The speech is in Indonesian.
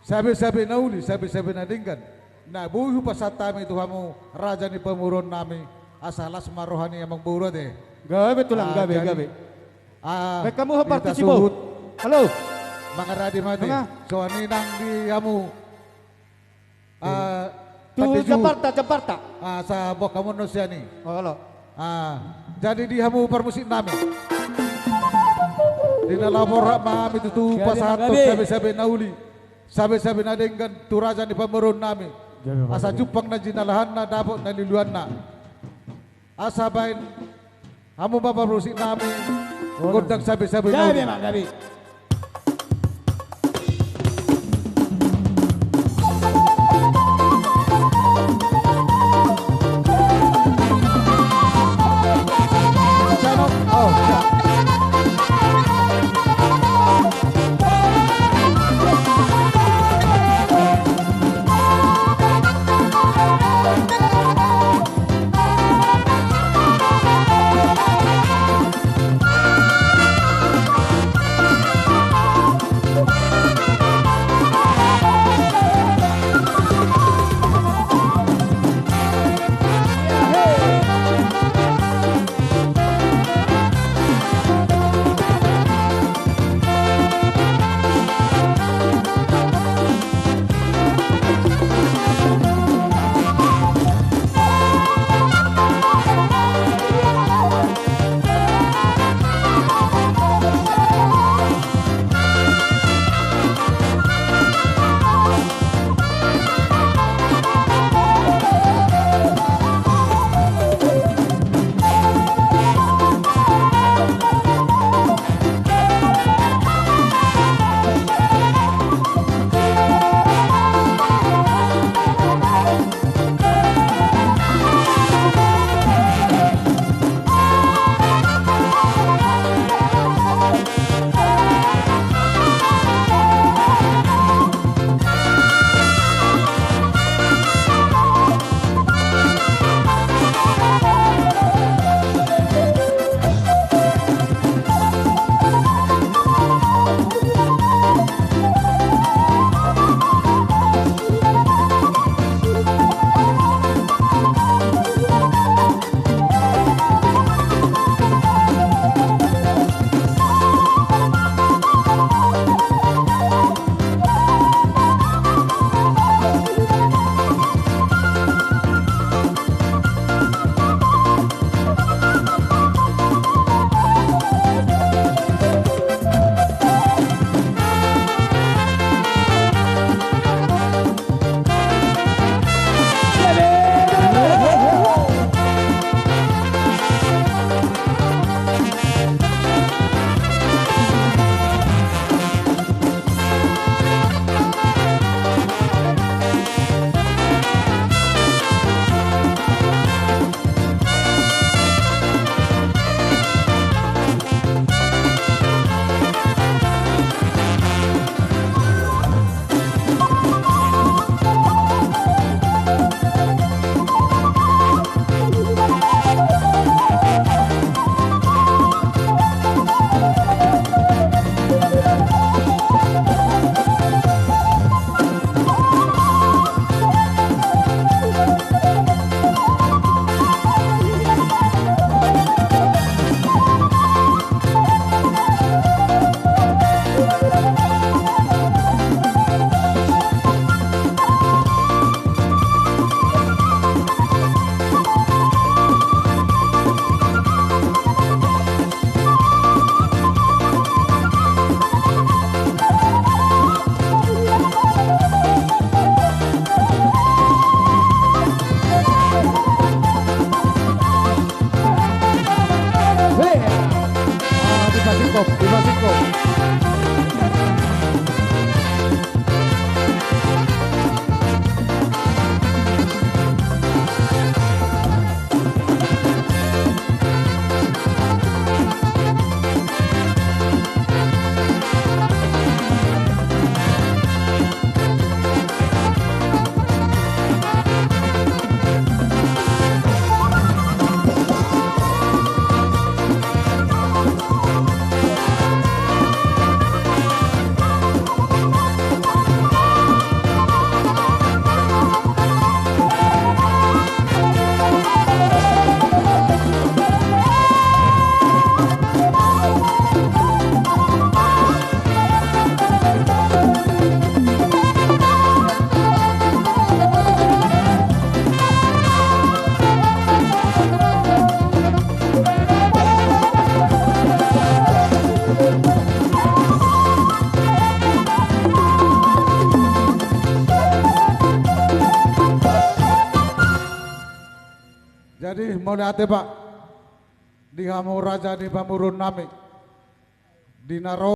sabi nauli, sabi nadinggan. Na buhu pasatami itu hamu raja ni pemurun nami asalas marohani yang mengburut eh. Gabe tulang gabe jadi, gabe. Ah, Kamu ha kita partisipo. suhut, Halo. mga radi mati. Mga. So aninang di hamu Tu patiju, Jakarta. sa Bokamono siya ni. Oh, halo. Jadi di hamu permusik nami. Di nalapor mami itu Gabe, pasato gabe. sabi nauli. Sabi nadinggan tu raja ni pemurun nami. Asa jupang na jinalahan na dapat na liluan na. Asa bain hamu babarusik nami. Gundang sabi Gabe nauli. mak gabe. Oh, ya. Jadi mulai ate Pak di hamu raja di pamurun nami di naro